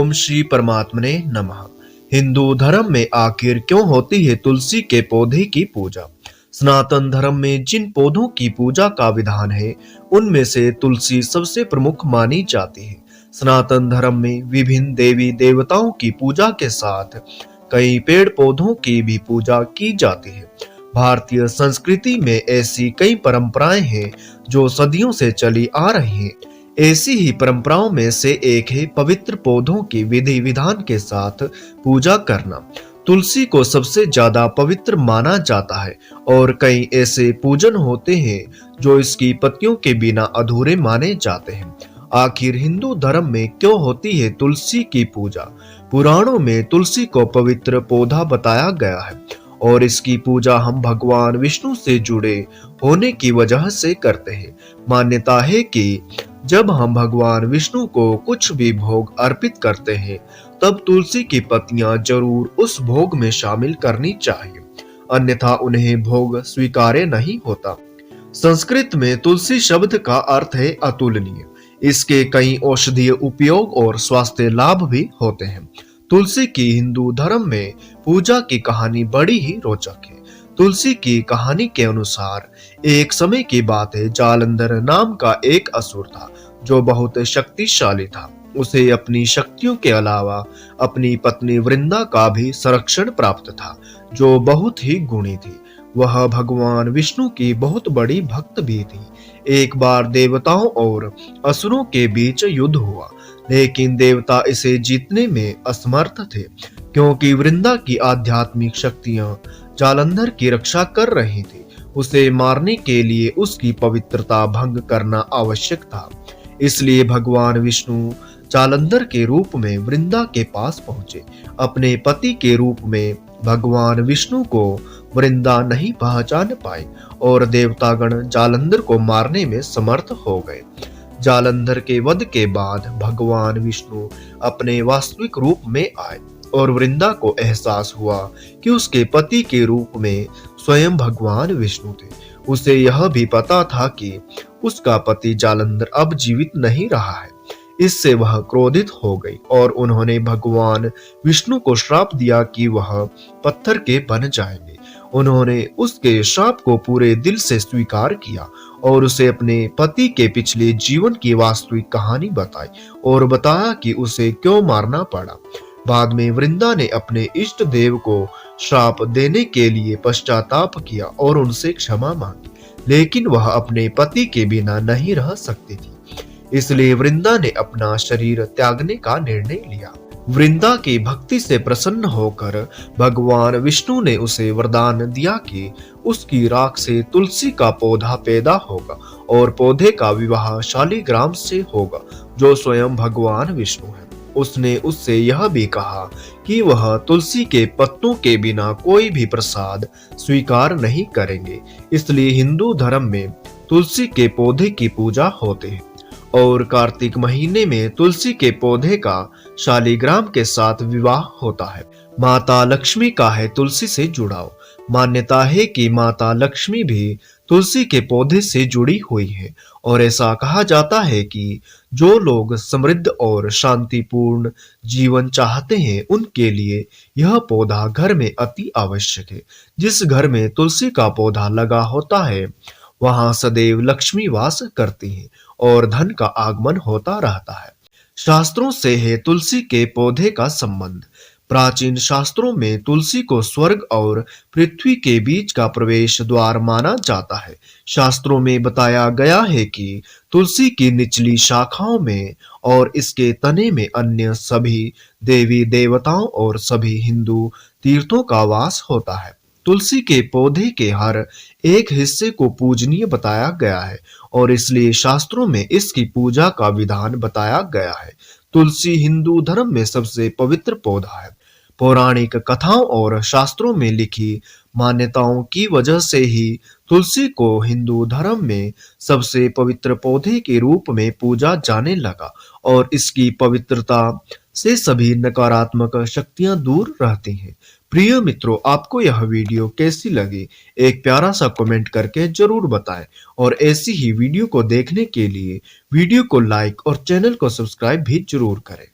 ओम श्री परमात्मने नमः। हिंदू धर्म में आखिर क्यों होती है तुलसी के पौधे की पूजा? सनातन धर्म में जिन पौधों की पूजा का विधान है उनमें से तुलसी सबसे प्रमुख मानी जाती है। सनातन धर्म में विभिन्न देवी देवताओं की पूजा के साथ कई पेड़ पौधों की भी पूजा की जाती है। भारतीय संस्कृति में ऐसी कई परंपराएं हैं जो सदियों से चली आ रही हैं। ऐसी ही परंपराओं में से एक है पवित्र पौधों की विधि विधान के साथ पूजा करना। तुलसी को सबसे ज्यादा पवित्र माना जाता है और कई ऐसे पूजन होते हैं जो इसकी पत्तियों के बिना अधूरे माने जाते हैं। आखिर हिंदू धर्म में क्यों होती है तुलसी की पूजा? पुराणों में तुलसी को पवित्र पौधा बताया गया है और इसकी पूजा हम भगवान विष्णु से जुड़े होने की वजह से करते हैं। मान्यता है कि जब हम भगवान विष्णु को कुछ भी भोग अर्पित करते हैं तब तुलसी की पत्तियां जरूर उस भोग में शामिल करनी चाहिए, अन्यथा उन्हें भोग स्वीकार्य नहीं होता। संस्कृत में तुलसी शब्द का अर्थ है अतुलनीय। इसके कई औषधीय उपयोग और स्वास्थ्य लाभ भी होते हैं। तुलसी की हिंदू धर्म में पूजा की कहानी बड़ी ही रोचक है। तुलसी की कहानी के अनुसार एक समय की बात है, जालंधर नाम का एक असुर था जो बहुत शक्तिशाली था। उसे अपनी शक्तियों के अलावा अपनी पत्नी वृंदा का भी संरक्षण प्राप्त था जो बहुत ही गुणी थी। वह भगवान विष्णु की बहुत बड़ी भक्त भी थी। एक बार देवताओं और असुरों के बीच युद्ध हुआ, लेकिन देवता इसे जीतने में असमर्थ थे क्योंकि वृंदा की आध्यात्मिक शक्तियां जालंधर की रक्षा कर रही थी। उसे मारने के लिए उसकी पवित्रता भंग करना आवश्यक था। इसलिए भगवान विष्णु जालंधर के रूप में वृंदा के पास पहुंचे। अपने पति के रूप में भगवान विष्णु को वृंदा नहीं पहचान पाई और देवतागण जालंधर को मारने में समर्थ हो गए। जालंधर के वध के बाद भगवान विष्णु अपने वास्तविक रूप में आए और वृंदा को एहसास हुआ कि उसके पति के रूप में स्वयं भगवान विष्णु थे। उसे यह भी पता था कि उसका पति जालंधर अब जीवित नहीं रहा है। इससे वह क्रोधित हो गई और उन्होंने भगवान विष्णु को श्राप दिया कि वह पत्थर के बन जाएंगे। उन्होंने उसके श्राप को पूरे दिल से स्वीकार किया और उसे अपने पति के पिछले जीवन की वास्तविक कहानी बताई और बताया कि उसे क्यों मारना पड़ा। बाद में वृंदा ने अपने इष्ट देव को श्राप देने के लिए पश्चाताप किया और उनसे क्षमा मांगी, लेकिन वह अपने पति के बिना नहीं रह सकती थी। इसलिए वृंदा ने अपना शरीर त्यागने का निर्णय लिया। वृंदा की भक्ति से प्रसन्न होकर भगवान विष्णु ने उसे वरदान दिया कि उसकी राख से तुलसी का पौधा पैदा होगा और पौधे का विवाह शालिग्राम से होगा जो स्वयं भगवान विष्णु है। उसने उससे यह भी कहा कि वह तुलसी के पत्तों के बिना कोई भी प्रसाद स्वीकार नहीं करेंगे। इसलिए हिंदू धर्म में तुलसी के पौधे की पूजा होती है और कार्तिक महीने में तुलसी के पौधे का शालिग्राम के साथ विवाह होता है। माता लक्ष्मी का है तुलसी से जुड़ाव। मान्यता है कि माता लक्ष्मी भी तुलसी के पौधे से जुड़ी हुई है और ऐसा कहा जाता है कि जो लोग समृद्ध और शांतिपूर्ण जीवन चाहते हैं उनके लिए यह पौधा घर में अति आवश्यक है। जिस घर में तुलसी का पौधा लगा होता है वहां सदैव लक्ष्मी वास करती है और धन का आगमन होता रहता है। शास्त्रों से है तुलसी के पौधे का संबंध। प्राचीन शास्त्रों में तुलसी को स्वर्ग और पृथ्वी के बीच का प्रवेश द्वार माना जाता है। शास्त्रों में बताया गया है कि तुलसी की निचली शाखाओं में और इसके तने में अन्य सभी देवी देवताओं और सभी हिंदू तीर्थों का वास होता है। तुलसी के पौधे के हर एक हिस्से को पूजनीय बताया गया है और इसलिए शास्त्रों में इसकी पूजा का विधान बताया गया है। तुलसी हिंदू धर्म में सबसे पवित्र पौधा है। पौराणिक कथाओं और शास्त्रों में लिखी मान्यताओं की वजह से ही तुलसी को हिंदू धर्म में सबसे पवित्र पौधे के रूप में पूजा जाने लगा और इसकी पवित्रता से सभी नकारात्मक शक्तियां दूर रहती हैं। प्रिय मित्रों, आपको यह वीडियो कैसी लगी एक प्यारा सा कमेंट करके जरूर बताएं और ऐसी ही वीडियो को देखने के लिए वीडियो को लाइक और चैनल को सब्सक्राइब भी जरूर करें।